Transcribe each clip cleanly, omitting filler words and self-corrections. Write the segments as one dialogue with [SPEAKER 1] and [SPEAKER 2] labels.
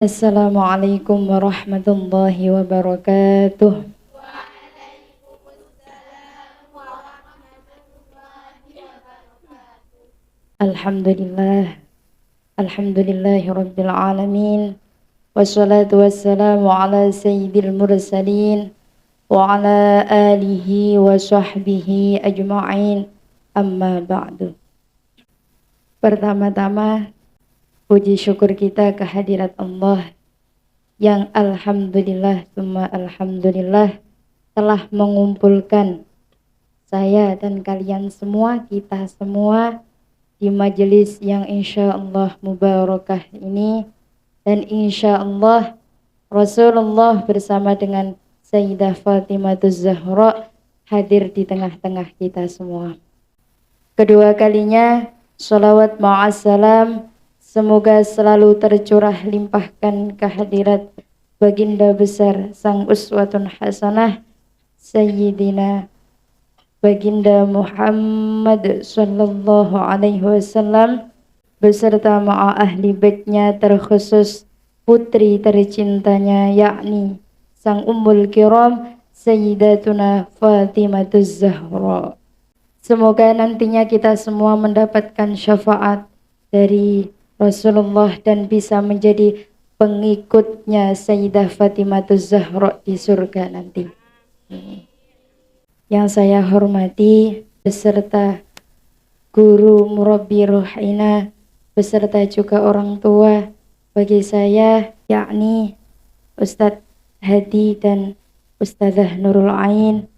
[SPEAKER 1] Assalamualaikum warahmatullahi wabarakatuh. Alhamdulillah, alhamdulillahi rabbil alamin. Wassalatu wassalamu ala sayyidil mursalin wa ala alihi wa sahbihi ajma'in. Amma ba'du. Pertama-tama, puji syukur kita kehadirat Allah yang alhamdulillah summa alhamdulillah telah mengumpulkan saya dan kalian semua, kita semua di majelis yang insya Allah mubarakah ini, dan insya Allah Rasulullah bersama dengan Sayyidah Fatimah Zahra hadir di tengah-tengah kita semua. Kedua kalinya sholawat ma'assalam semoga selalu tercurah limpahkan kehadirat baginda besar sang uswatun hasanah Sayyidina Baginda Muhammad sallallahu alaihi wasallam beserta ma'a ahli baitnya, terkhusus putri tercintanya yakni sang ummul kiram Sayyidatuna Fatimah Zahra. Semoga nantinya kita semua mendapatkan syafaat dari Rasulullah dan bisa menjadi pengikutnya Sayyidah Fatimah Zahra di surga nanti. Yang saya hormati beserta guru murabbi ruhina beserta juga orang tua bagi saya yakni Ustadz Hadi dan Ustadzah Nurul Ain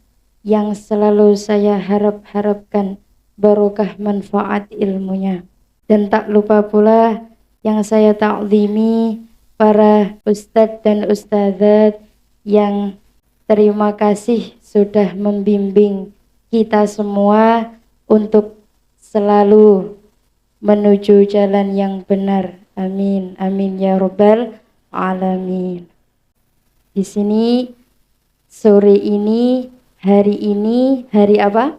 [SPEAKER 1] yang selalu saya harapkan barokah manfaat ilmunya. Dan tak lupa pula yang saya ta'zimi para ustadz dan ustadzat yang terima kasih sudah membimbing kita semua untuk selalu menuju jalan yang benar. Amin, amin ya rabbal alamin. Di sini sore ini, hari apa?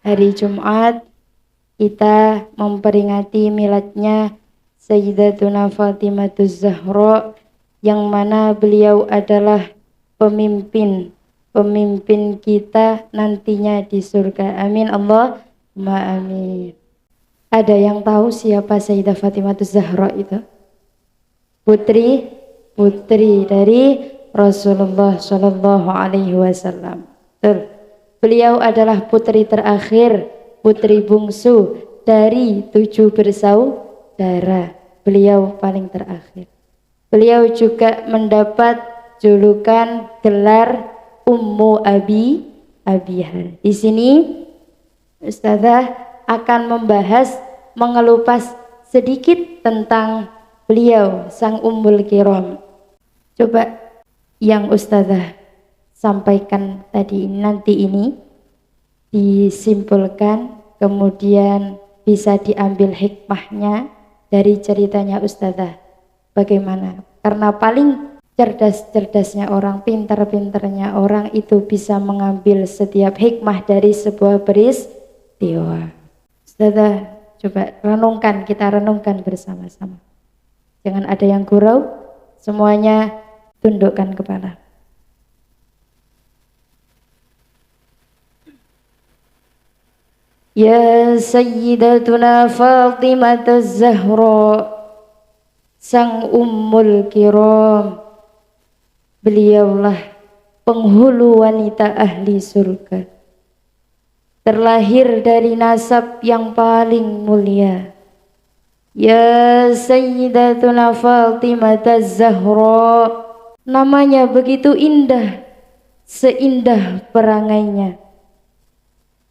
[SPEAKER 1] Hari Jumat, kita memperingati miladnya Sayyidatuna Fatimah Zahra, yang mana beliau adalah pemimpin kita nantinya di surga. Amin Allahumma amin. Ada yang tahu siapa Sayyidah Fatimah Zahra itu? Putri dari Rasulullah Shallallahu Alaihi Wasallam. Beliau adalah putri terakhir, putri bungsu dari 7 bersaudara. Beliau paling terakhir. Beliau juga mendapat julukan gelar Ummu Abihar. Di sini Ustazah akan mengelupas sedikit tentang beliau sang Ummul Kiram. Coba yang Ustazah sampaikan tadi nanti ini disimpulkan, kemudian bisa diambil hikmahnya dari ceritanya Ustazah. Bagaimana? Karena paling cerdas-cerdasnya orang, pintar-pintarnya orang itu bisa mengambil setiap hikmah dari sebuah peristiwa. Ustazah, coba kita renungkan bersama-sama. Jangan ada yang gurau, semuanya tundukkan kepala. Ya Sayyidatuna Fatimah Zahra, sang Ummul Kiram, beliaulah penghulu wanita ahli surga, terlahir dari nasab yang paling mulia. Ya Sayyidatuna Fatimah Zahra, namanya begitu indah, seindah perangainya.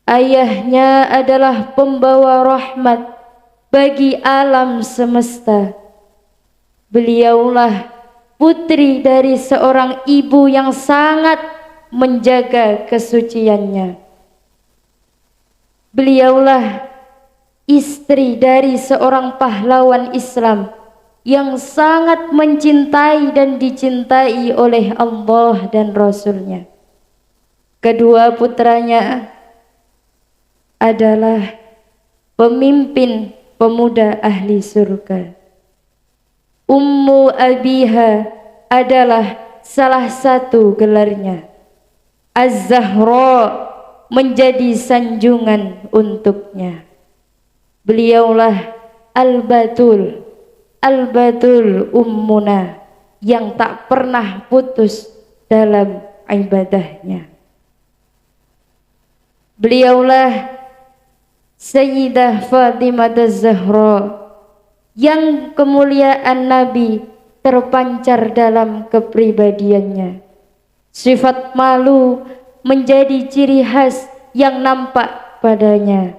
[SPEAKER 1] Ayahnya adalah pembawa rahmat bagi alam semesta. Beliaulah putri dari seorang ibu yang sangat menjaga kesuciannya. Beliaulah istri dari seorang pahlawan Islam yang sangat mencintai dan dicintai oleh Allah dan Rasulnya. Kedua putranya adalah pemimpin pemuda ahli surga. Ummu Abiha adalah salah satu gelarnya. Az-Zahra menjadi sanjungan untuknya. Beliaulah Al-Batul, Al-Batul Ummuna, yang tak pernah putus dalam ibadahnya. Beliaulah Sayyidah Fatimah Az-Zahra, yang kemuliaan Nabi terpancar dalam kepribadiannya. Sifat malu menjadi ciri khas yang nampak padanya.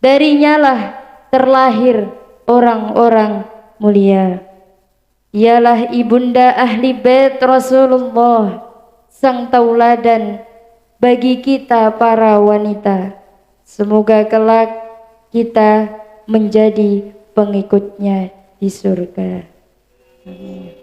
[SPEAKER 1] Darinya lah terlahir orang-orang mulia. Ialah ibunda ahli bait Rasulullah, sang tauladan bagi kita para wanita. Semoga kelak kita menjadi pengikutnya di surga. Amin.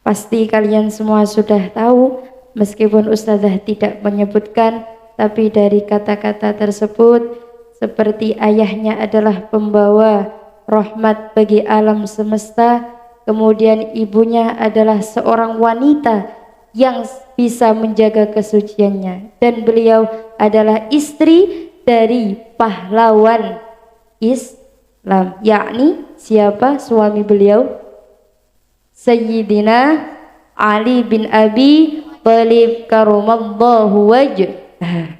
[SPEAKER 1] Pasti kalian semua sudah tahu, meskipun ustazah tidak menyebutkan, tapi dari kata-kata tersebut, seperti ayahnya adalah pembawa rahmat bagi alam semesta, kemudian ibunya adalah seorang wanita yang bisa menjaga kesuciannya, dan beliau adalah istri dari pahlawan Islam, yakni siapa suami beliau? Sayyidina Ali bin Abi Thalib karamallahu wajh.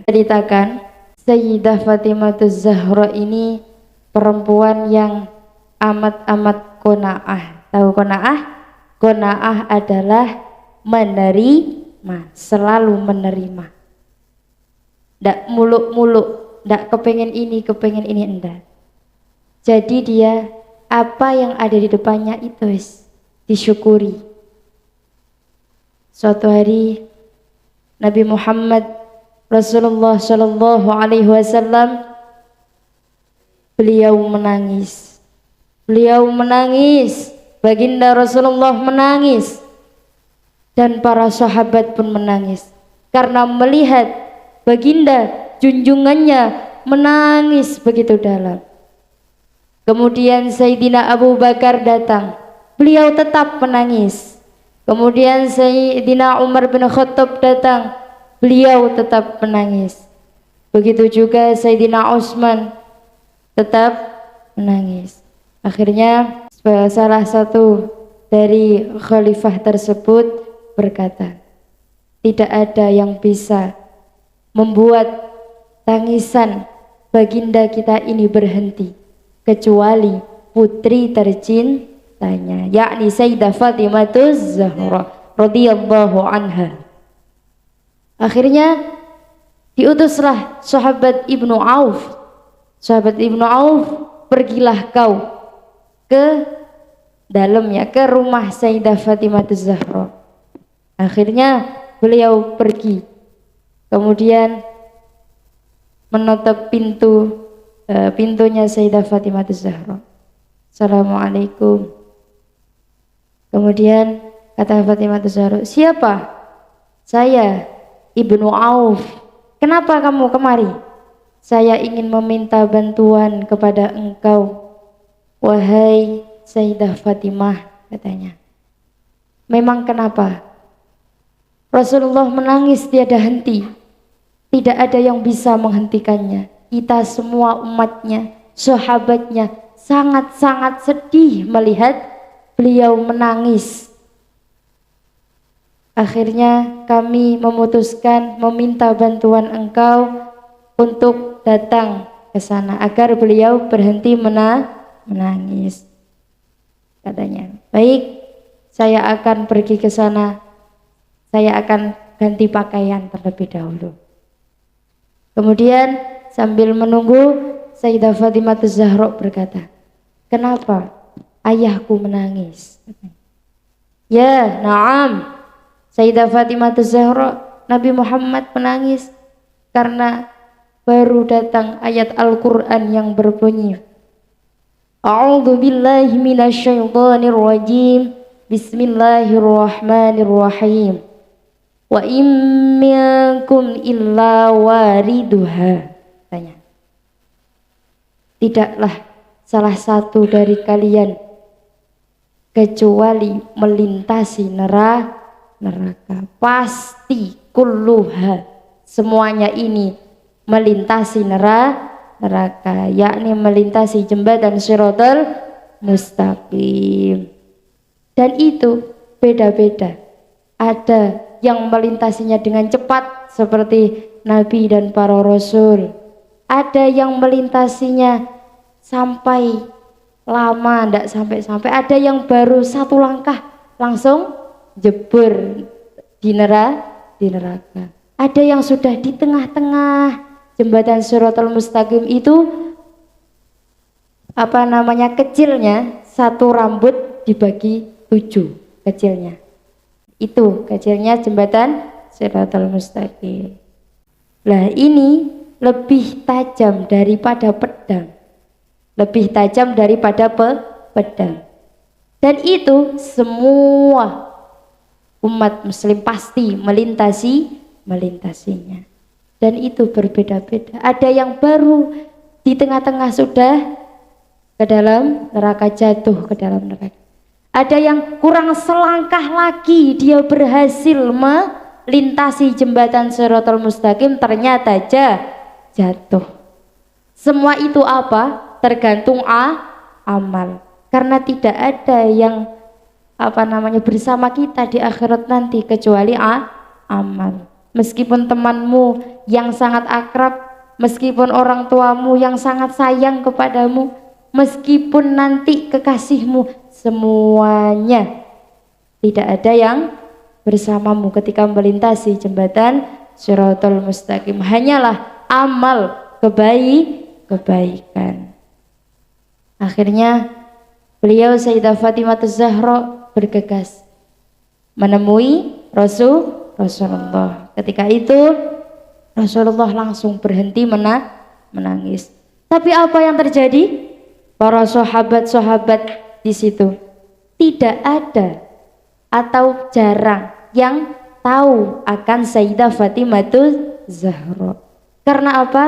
[SPEAKER 1] Ceritakan Sayyidah Fatimah Az-Zahra ini perempuan yang amat-amat qanaah. Tahu qanaah? Qanaah adalah menerima, selalu menerima. Ndak muluk-muluk, ndak kepengen ini enggak. Jadi dia apa yang ada di depannya itu disyukuri. Suatu hari Nabi Muhammad Rasulullah Shallallahu Alaihi Wasallam beliau menangis. Baginda Rasulullah menangis, dan para sahabat pun menangis karena melihat baginda junjungannya menangis begitu dalam. Kemudian Sayyidina Abu Bakar datang, beliau tetap menangis. Kemudian Sayyidina Umar bin Khattab datang, beliau tetap menangis. Begitu juga Sayyidina Utsman tetap menangis. Akhirnya salah satu dari khalifah tersebut berkata, tidak ada yang bisa membuat tangisan baginda kita ini berhenti kecuali putri tercintanya, yakni Sayyidah Fatimah Az-Zahra radhiyallahu anha. Akhirnya diutuslah sahabat Ibnu Auf. Sahabat Ibnu Auf, pergilah kau ke dalamnya, ke rumah Sayyidah Fatimah Az-Zahra. Akhirnya beliau pergi, kemudian menotop pintunya Sayyidah Fatimah Az-Zahra. Assalamualaikum. Kemudian kata Fatimah Az-Zahra, siapa? Saya Ibnu Auf. Kenapa kamu kemari? Saya ingin meminta bantuan kepada engkau, wahai Sayyidah Fatimah, katanya. Memang kenapa? Rasulullah menangis tiada henti, tidak ada yang bisa menghentikannya. Kita semua umatnya, sahabatnya sangat-sangat sedih melihat beliau menangis. Akhirnya kami memutuskan meminta bantuan engkau untuk datang ke sana agar beliau berhenti menangis. Katanya, baik, saya akan pergi ke sana. Saya akan ganti pakaian terlebih dahulu. Kemudian sambil menunggu, Sayyidah Fatimah Az-Zahra berkata, kenapa ayahku menangis? Ya, na'am. Sayyidah Fatimah Az-Zahra, Nabi Muhammad menangis karena baru datang ayat Al-Quran yang berbunyi, A'udzu billahi minasyaitonir rajim. Bismillahirrahmanirrahim. Wa in minkum illa wariduha. Tanya. Tidaklah salah satu dari kalian kecuali melintasi neraka. Pasti kulluha, semuanya ini melintasi neraka, yakni melintasi jembatan Shiratal Mustaqim. Dan itu beda-beda. Ada yang melintasinya dengan cepat seperti Nabi dan para Rasul. Ada yang melintasinya sampai lama, tidak sampai-sampai. Ada yang baru satu langkah langsung jebur di neraka. Ada yang sudah di tengah-tengah jembatan Shiratal Mustaqim itu kecilnya, satu rambut dibagi 7 kecilnya. Itu kecilnya jembatan Shiratal Mustaqim. Lah ini lebih tajam daripada pedang. Lebih tajam daripada pedang. Dan itu semua umat muslim pasti melintasinya. Dan itu berbeda-beda. Ada yang baru di tengah-tengah sudah ke dalam neraka, jatuh ke dalam neraka. Ada yang kurang selangkah lagi dia berhasil melintasi jembatan Shiratal Mustaqim, ternyata jatuh. Semua itu apa? Tergantung amal. Karena tidak ada yang bersama kita di akhirat nanti kecuali amal. Meskipun temanmu yang sangat akrab, meskipun orang tuamu yang sangat sayang kepadamu, meskipun nanti kekasihmu, semuanya tidak ada yang bersamamu ketika melintasi jembatan Shiratal Mustaqim. Hanyalah amal kebaikan. Akhirnya beliau Sayyidah Fatimah Az-Zahra bergegas menemui Rasulullah. Ketika itu Rasulullah langsung berhenti menangis. Tapi apa yang terjadi? Para sahabat-sahabat di situ tidak ada atau jarang yang tahu akan Sayyidah Fatimah Az-Zahra. Karena apa?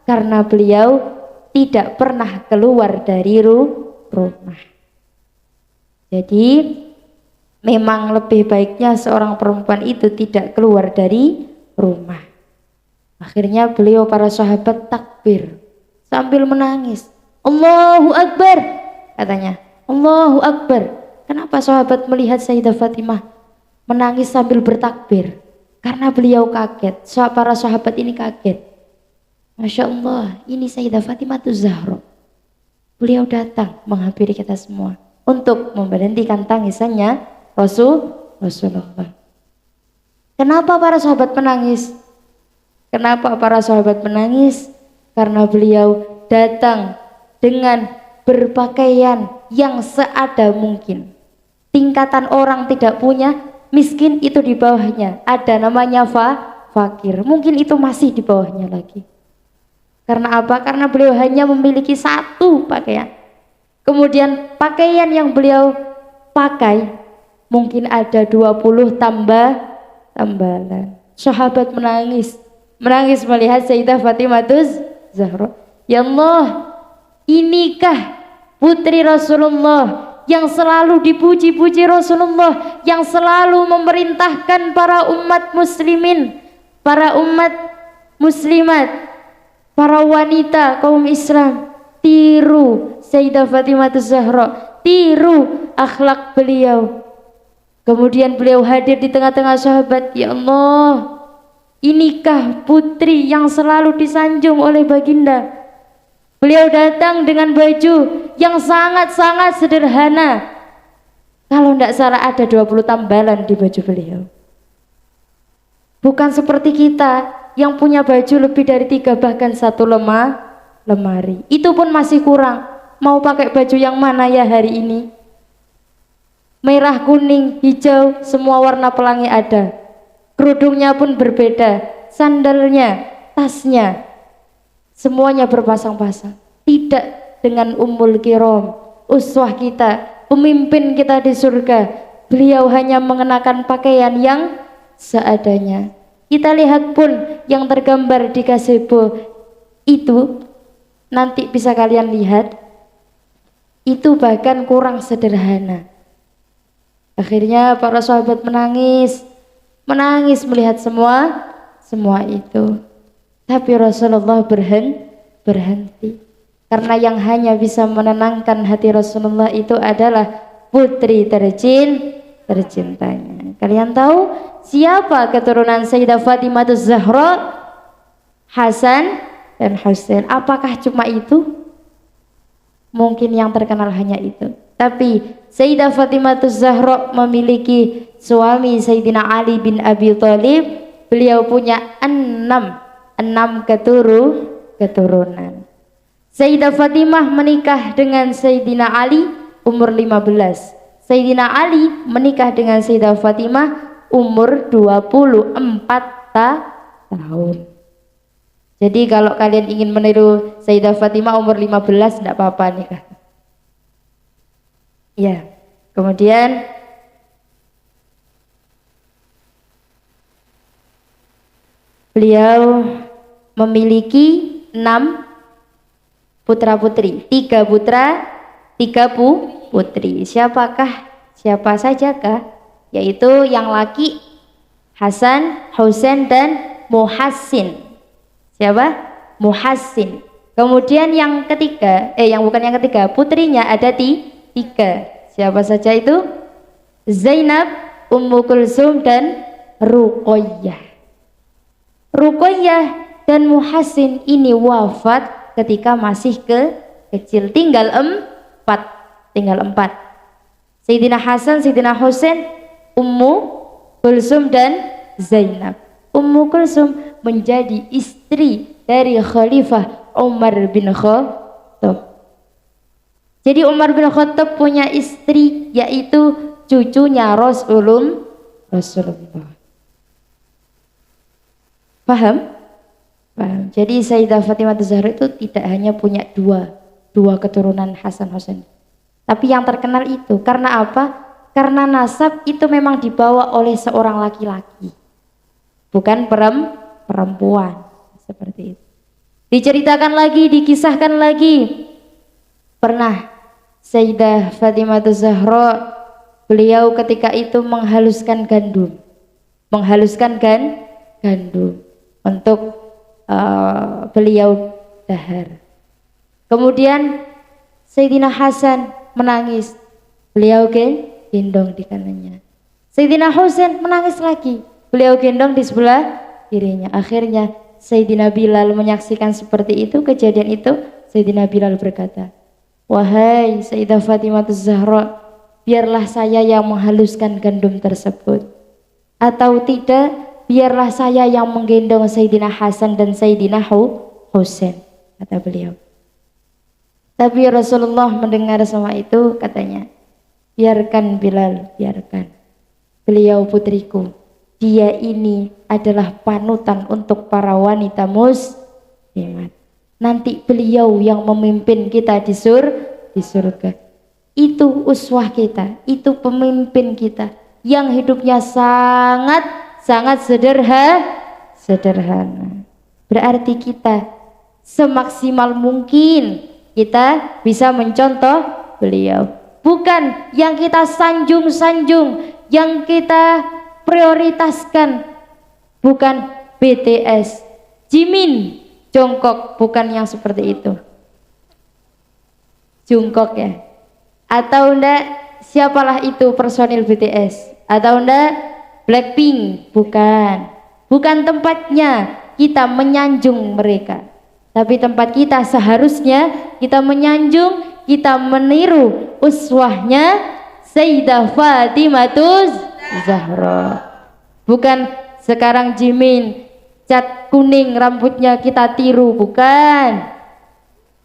[SPEAKER 1] Karena beliau tidak pernah keluar dari rumah. Jadi memang lebih baiknya seorang perempuan itu tidak keluar dari rumah. Akhirnya beliau, para sahabat, takbir sambil menangis. Allahu Akbar, katanya. Allahu Akbar. Kenapa sahabat melihat Sayyidah Fatimah menangis sambil bertakbir? Karena beliau kaget. Para sahabat ini kaget. Masya Allah, ini Sayyidah Fatimah Az-Zahra. Beliau datang menghampiri kita semua untuk memberhentikan tangisannya Rasulullah. Kenapa para sahabat menangis? Kenapa para sahabat menangis? Karena beliau datang dengan berpakaian yang seada mungkin. Tingkatan orang tidak punya, miskin itu di bawahnya. Ada namanya fakir, mungkin itu masih di bawahnya lagi. Karena apa? Karena beliau hanya memiliki satu pakaian. Kemudian pakaian yang beliau pakai mungkin ada 20 tambalan. Sahabat menangis melihat Sayyidah Fatimah Az-Zahra. Ya Allah, inikah putri Rasulullah yang selalu dipuji-puji Rasulullah, yang selalu memerintahkan para umat muslimin, para umat muslimat, para wanita kaum Islam, tiru Sayyidah Fatimah Az-Zahra, tiru akhlak beliau. Kemudian beliau hadir di tengah-tengah sahabat. Ya Allah, inikah putri yang selalu disanjung oleh baginda. Beliau datang dengan baju yang sangat-sangat sederhana. Kalau tidak salah ada 20 tambalan di baju beliau. Bukan seperti kita yang punya baju lebih dari 3 bahkan 1 lemari. Itu pun masih kurang. Mau pakai baju yang mana ya hari ini? Merah, kuning, hijau, semua warna pelangi ada. Kerudungnya pun berbeda, sandalnya, tasnya, semuanya berpasang-pasang. Tidak dengan Ummul Kiram, uswah kita, pemimpin kita di surga. Beliau hanya mengenakan pakaian yang seadanya. Kita lihat pun yang tergambar di gazebo itu, nanti bisa kalian lihat, itu bahkan kurang sederhana. Akhirnya para sahabat menangis melihat semua itu. Tapi Rasulullah berhenti. Karena yang hanya bisa menenangkan hati Rasulullah itu adalah putri tercintanya. Kalian tahu siapa keturunan Sayyidah Fatimah Zahra? Hasan dan Husain. Apakah cuma itu? Mungkin yang terkenal hanya itu. Tapi Sayyidah Fatimah Zahra memiliki suami Sayyidina Ali bin Abi Thalib. Beliau punya enam keturunan. Sayyidah Fatimah menikah dengan Sayyidina Ali umur 15. Sayyidina Ali menikah dengan Sayyidah Fatimah umur 24 tahun. Jadi kalau kalian ingin meniru Sayyidah Fatimah umur 15 tidak apa-apa nikah. Ya, kemudian beliau memiliki 6 putra putri, 3 putra, 3 putri. Siapa sajakah? Yaitu yang laki Hasan, Husain dan Muhassin. Siapa? Muhassin. Kemudian yang ketiga, putrinya ada 3. Siapa saja itu? Zainab, Ummu Kulsum dan Ruqayyah. Ruqayyah dan Muhassin ini wafat ketika masih kecil, tinggal 4. Sayyidina Hasan, Sayyidina Husain, Ummu Kulsum dan Zainab. Ummu Kulsum menjadi istri dari Khalifah Umar bin Khattab. Jadi Umar bin Khattab punya istri yaitu cucunya Rasulullah. Paham? Jadi Sayyidah Fatimah Zahra itu tidak hanya punya dua keturunan Hasan Husain. Tapi yang terkenal itu karena apa? Karena nasab itu memang dibawa oleh seorang laki-laki. Bukan perempuan. Seperti itu. Diceritakan lagi, dikisahkan lagi. Pernah Sayyidah Fatimah Zahra, beliau ketika itu menghaluskan gandum untuk beliau dahar. Kemudian Sayyidina Hasan menangis, beliau gendong di kanannya. Sayyidina Husain menangis lagi, beliau gendong di sebelah kirinya. Akhirnya Sayyidina Bilal menyaksikan seperti itu, kejadian itu. Sayyidina Bilal berkata, wahai Sayyidah Fatimah Zahra, biarlah saya yang menghaluskan gandum tersebut, atau tidak biarlah saya yang menggendong Sayyidina Hasan dan Sayyidina Husain, kata beliau. Tapi Rasulullah mendengar semua itu, katanya, biarkan Bilal, biarkan. Beliau putriku, dia ini adalah panutan untuk para wanita muslimat. Nanti beliau yang memimpin kita di surga. Itu uswah kita, itu pemimpin kita yang hidupnya sangat sederhana. Berarti kita semaksimal mungkin kita bisa mencontoh beliau. Bukan yang kita sanjung-sanjung, yang kita prioritaskan, bukan BTS, Jimin, Jongkok, bukan yang seperti itu. Jungkook ya. Atau enggak siapalah itu personil BTS, atau enggak Blackpink, bukan tempatnya kita menyanjung mereka. Tapi tempat kita seharusnya kita menyanjung, kita meniru uswahnya Sayyidah Fatimah Zahra. Bukan sekarang Jimin cat kuning rambutnya kita tiru, bukan.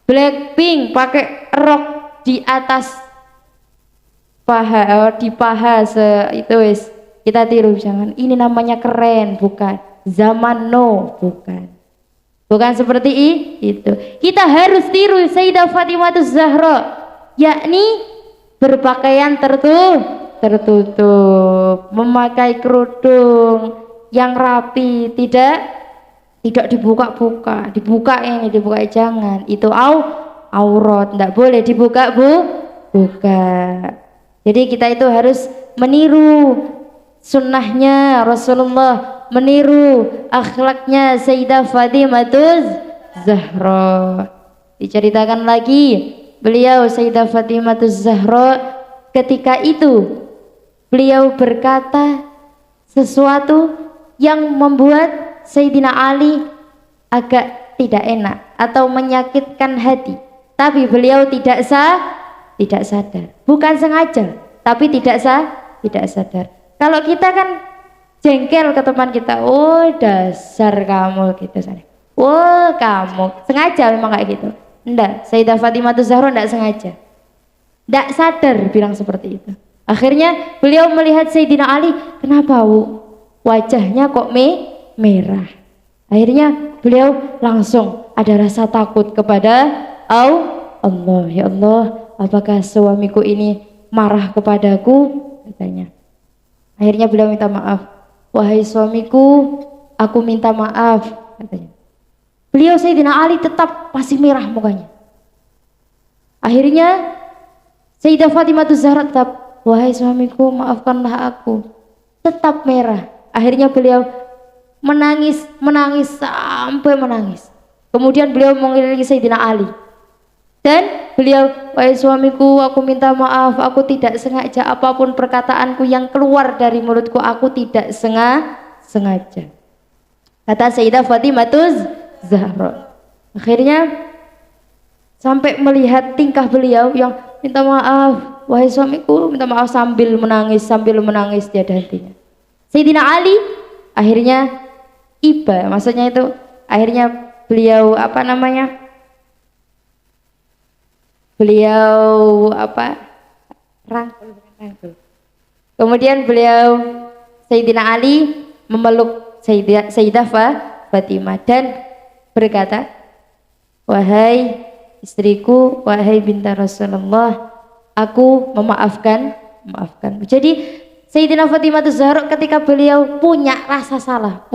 [SPEAKER 1] Blackpink pakai rok di atas paha, di paha itu wis kita tiru, jangan. Ini namanya keren, bukan. Zaman no, bukan seperti itu. Kita harus tiru Sayyidah Fatimah Zahra, yakni berpakaian tertutup, memakai kerudung yang rapi, tidak dibuka jangan. Itu aurat, tidak boleh dibuka buka. Jadi kita itu harus meniru sunnahnya Rasulullah, meniru akhlaknya Sayyidah Fatimatul Zahra. Diceritakan lagi, beliau Sayyidah Fatimatul Zahra ketika itu beliau berkata sesuatu yang membuat Sayyidina Ali agak tidak enak atau menyakitkan hati, tapi beliau tidak sadar, bukan sengaja, tapi tidak sadar. Kalau kita kan jengkel ke teman kita, oh dasar kamu gitu, oh kamu sengaja memang kayak gitu. Enggak, Sayyidah Fatimatul Zahra enggak sengaja, enggak sadar bilang seperti itu. Akhirnya beliau melihat Sayyidina Ali, kenapa wajahnya kok merah. Akhirnya beliau langsung ada rasa takut kepada Allah. Ya Allah, apakah suamiku ini marah kepadaku, katanya. Akhirnya beliau minta maaf. Wahai suamiku, aku minta maaf, katanya. Beliau Sayyidina Ali tetap masih merah mukanya. Akhirnya Sayyidah Fatimatul Zahra tetap, wahai suamiku, maafkanlah aku. Tetap merah. Akhirnya beliau menangis sampai menangis. Kemudian beliau mengelilingi Sayyidina Ali. Dan beliau, wahai suamiku, aku minta maaf, aku tidak sengaja, apapun perkataanku yang keluar dari mulutku, aku tidak sengaja. Kata Sayyidah Fatimatul Zahra. Akhirnya sampai melihat tingkah beliau yang minta maaf, wahai suamiku, minta maaf sambil menangis tiada hentinya. Sayyidina Ali akhirnya iba, maksudnya itu akhirnya beliau rangkul. Kemudian beliau Sayyidina Ali memeluk Sayyidah Fatimah dan berkata, wahai istriku, wahai binta Rasulullah, aku memaafkan. Jadi Sayyidina Fatimah Zahra ketika beliau punya rasa salah,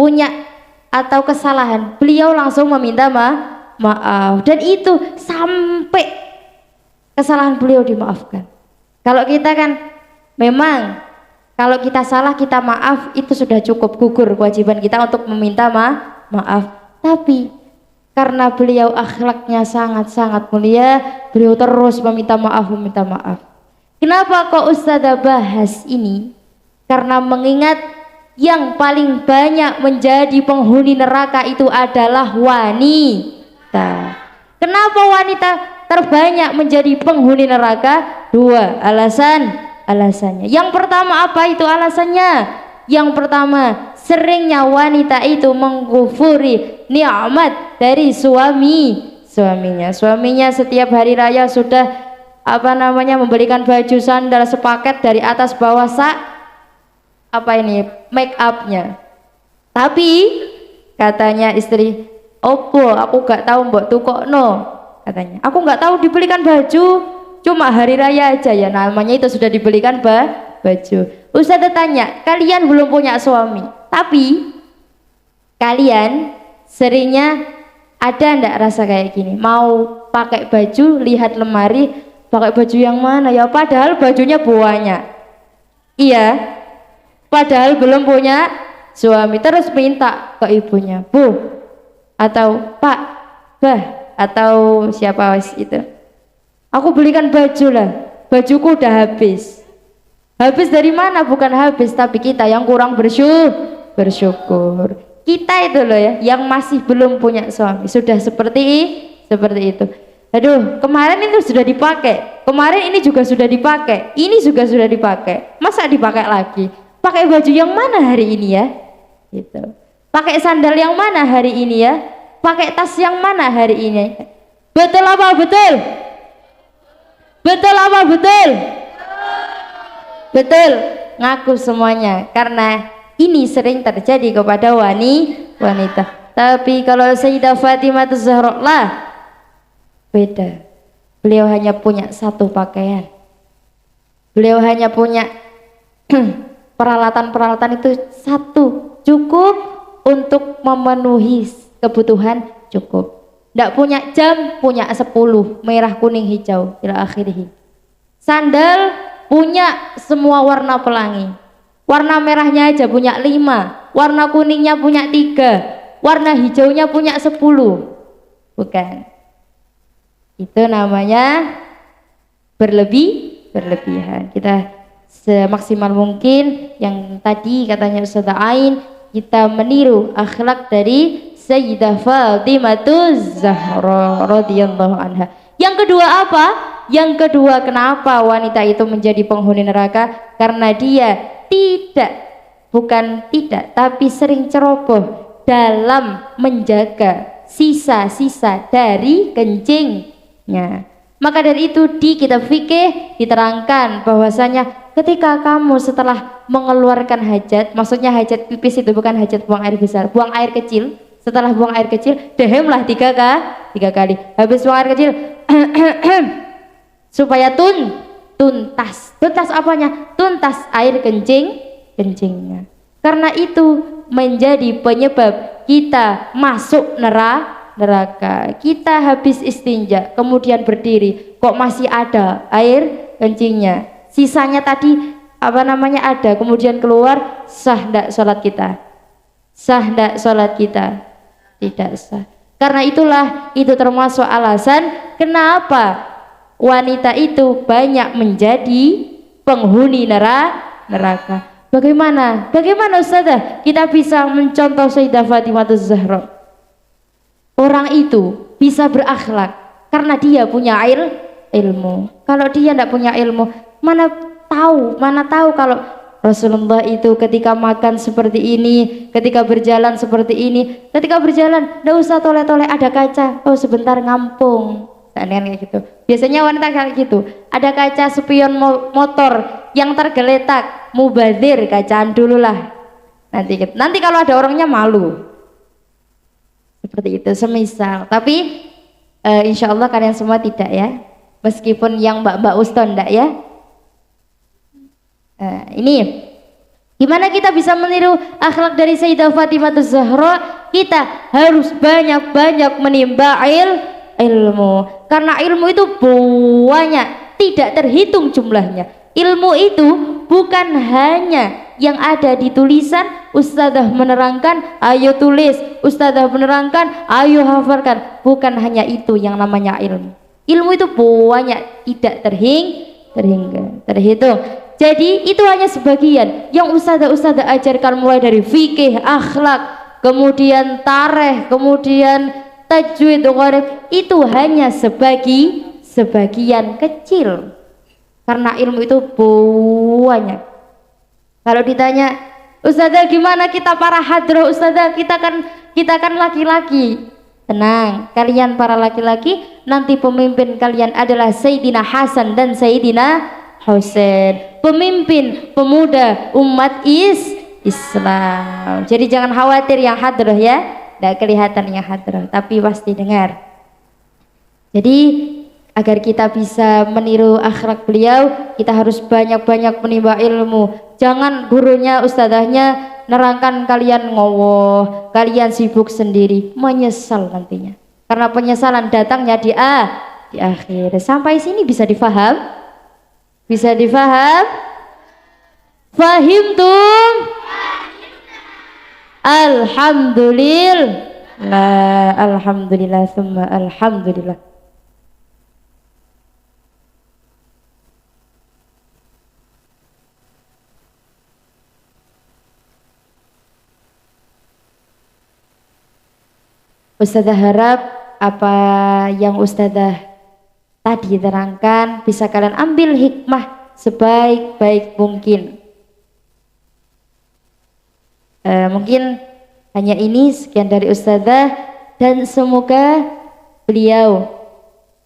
[SPEAKER 1] atau kesalahan, beliau langsung meminta maaf, dan itu sampai kesalahan beliau dimaafkan. Kalau kita kan memang kalau kita salah kita maaf, itu sudah cukup, gugur kewajiban kita untuk meminta maaf. Tapi karena beliau akhlaknya sangat mulia, beliau terus meminta maaf. Kenapa kok Ustazah bahas ini? Karena mengingat yang paling banyak menjadi penghuni neraka itu adalah wanita. Kenapa wanita terbanyak menjadi penghuni neraka? Dua alasannya. Yang pertama, apa itu alasannya? Yang pertama, seringnya wanita itu mengkufuri nikmat dari suaminya setiap hari raya sudah membelikan baju sandal sepaket dari atas bawah make upnya. Tapi katanya istri, opo aku gak tahu mbok tukokno, katanya. Aku gak tahu dibelikan baju, cuma hari raya aja ya, namanya itu sudah dibelikan baju. Ustazah tanya, kalian belum punya suami, tapi kalian seringnya ada ndak rasa kayak gini, mau pakai baju, lihat lemari, pakai baju yang mana ya, padahal bajunya banyak. Iya, padahal belum punya suami, terus minta ke ibunya, Bu atau Pak, Bah atau siapa itu, aku belikan baju lah, bajuku udah habis. Habis dari mana? Bukan habis, tapi kita yang kurang bersyukur. Kita itu loh ya, yang masih belum punya suami sudah seperti itu. Aduh, kemarin itu sudah dipakai, kemarin ini juga sudah dipakai, ini juga sudah dipakai, masa dipakai lagi? Pakai baju yang mana hari ini ya? Gitu. Pakai sandal yang mana hari ini ya? Pakai tas yang mana hari ini? Betul apa betul? Betul apa betul? Betul, ngaku semuanya, karena ini sering terjadi kepada wanita. Tapi kalau Sayyidah Fatimah Zahra lah beda. Beliau hanya punya satu pakaian. Beliau hanya punya peralatan itu satu, cukup untuk memenuhi kebutuhan, cukup. Tidak punya jam, punya 10 merah kuning hijau ila akhirih. Sandal punya semua warna pelangi. Warna merahnya aja punya 5, warna kuningnya punya 3, warna hijaunya punya 10. Bukan. Itu namanya berlebihan. Kita semaksimal mungkin yang tadi katanya Ustazah Ain, kita meniru akhlak dari Sayyidah Fatimah Zahra radhiyallahu anha. Yang kedua apa? Yang kedua, kenapa wanita itu menjadi penghuni neraka? Karena dia bukan tidak, tapi sering ceroboh dalam menjaga sisa-sisa dari kencingnya. Maka dari itu di kitab fikih diterangkan bahwasanya ketika kamu setelah mengeluarkan hajat, maksudnya hajat pipis itu bukan hajat buang air besar, buang air kecil. Setelah buang air kecil, dehemlah 3 kali. Habis buang air kecil, supaya tuntas. Tuntas apanya? Tuntas air kencingnya. Karena itu menjadi penyebab kita masuk neraka. Kita habis istinja, kemudian berdiri, kok masih ada air kencingnya. Sisanya tadi ada, kemudian keluar, sah ndak sholat kita? Sah ndak sholat kita? Tidak sah. Karena itulah itu termasuk alasan kenapa wanita itu banyak menjadi penghuni neraka. Bagaimana Ustazah kita bisa mencontoh Sayyidah Fatimah Zahra? Orang itu bisa berakhlak karena dia punya ilmu. Kalau dia tidak punya ilmu, mana tahu kalau Rasulullah itu ketika makan seperti ini, ketika berjalan seperti ini, ketika berjalan tidak usah toleh-toleh, ada kaca, oh sebentar ngampung, kayak gitu. Biasanya wanita kayak gitu, ada kaca spion motor yang tergeletak, mubazir, kacaan dulu lah, nanti kalau ada orangnya malu, seperti itu semisal. Tapi insya Allah kalian semua tidak ya, meskipun yang mbak Uston tidak ya. Ini gimana kita bisa meniru akhlak dari Sayyidah Fatimah Zahra? Kita harus banyak-banyak menimba ilmu, karena ilmu itu banyak, tidak terhitung jumlahnya. Ilmu itu bukan hanya yang ada di tulisan, ustadzah menerangkan ayo tulis, ustadzah menerangkan ayo hafalkan, bukan hanya itu yang namanya ilmu. Ilmu itu banyak, tidak terhitung. Jadi itu hanya sebagian yang ustadzah ajarkan, mulai dari fikih, akhlak, kemudian tarikh, kemudian tajwid, gharib, itu hanya sebagian kecil. Karena ilmu itu banyak. Kalau ditanya, ustadzah gimana kita para hadroh, ustadzah kita kan laki-laki. Tenang, kalian para laki-laki, nanti pemimpin kalian adalah Sayyidina Hasan dan Sayyidina Husain, pemimpin pemuda umat Islam. Jadi jangan khawatir yang hadroh ya, tidak kelihatan yang hadroh, tapi pasti dengar. Jadi agar kita bisa meniru akhlak beliau, kita harus banyak-banyak menimba ilmu. Jangan gurunya, ustadzahnya nerangkan kalian ngowoh, kalian sibuk sendiri, menyesal nantinya. Karena penyesalan datangnya di akhir. Sampai sini bisa difaham? Bisa difaham? Fahimtum? Alhamdulillah, summa alhamdulillah. Ustazah harap apa yang Ustazah tadi terangkan bisa kalian ambil hikmah sebaik-baik mungkin. Mungkin hanya ini sekian dari Ustazah, dan semoga beliau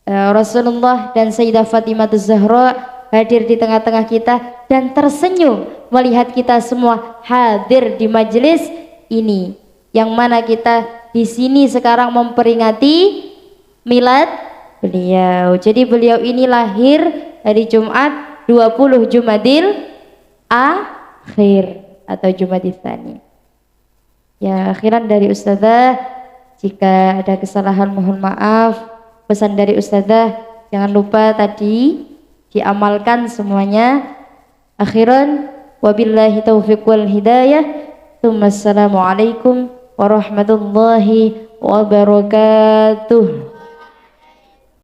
[SPEAKER 1] Rasulullah dan Sayyidah Fatimah Zahra hadir di tengah-tengah kita dan tersenyum melihat kita semua hadir di majelis ini, yang mana kita di sini sekarang memperingati milad beliau. Jadi beliau ini lahir hari Jumat 20 Jumadil Akhir atau Jumadil Tsani. Ya, akhiran dari Ustazah, jika ada kesalahan mohon maaf. Pesan dari Ustazah, jangan lupa tadi diamalkan semuanya. Akhiran wabillahi taufiq wal hidayah. Assalamualaikum warahmatullahi wabarakatuh.